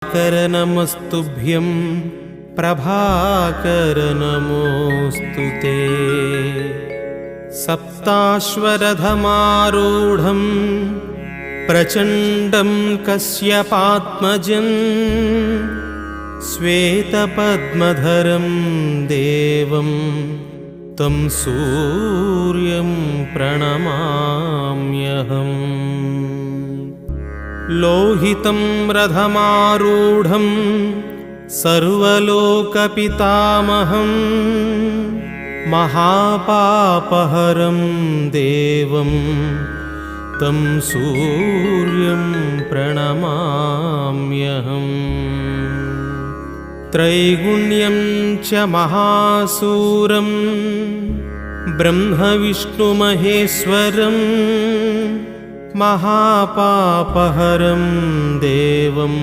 दिवाकर नमस्तुभ्यं प्रभाकर नमोऽस्तु ते। सप्ताश्वरथमारूढं प्रचण्डं कश्यपात्मजं श्वेतपद्मधरं देवं तं सूर्यं प्रणमाम्यहम्। लोहितं रथमारूढं सर्वलोकपितामहं महापापहरं देवं तं सूर्यं प्रणमाम्यहम्। त्रैगुण्यं च महासूरं ब्रह्मविष्णुमहेश्वरं महापापहरं देवं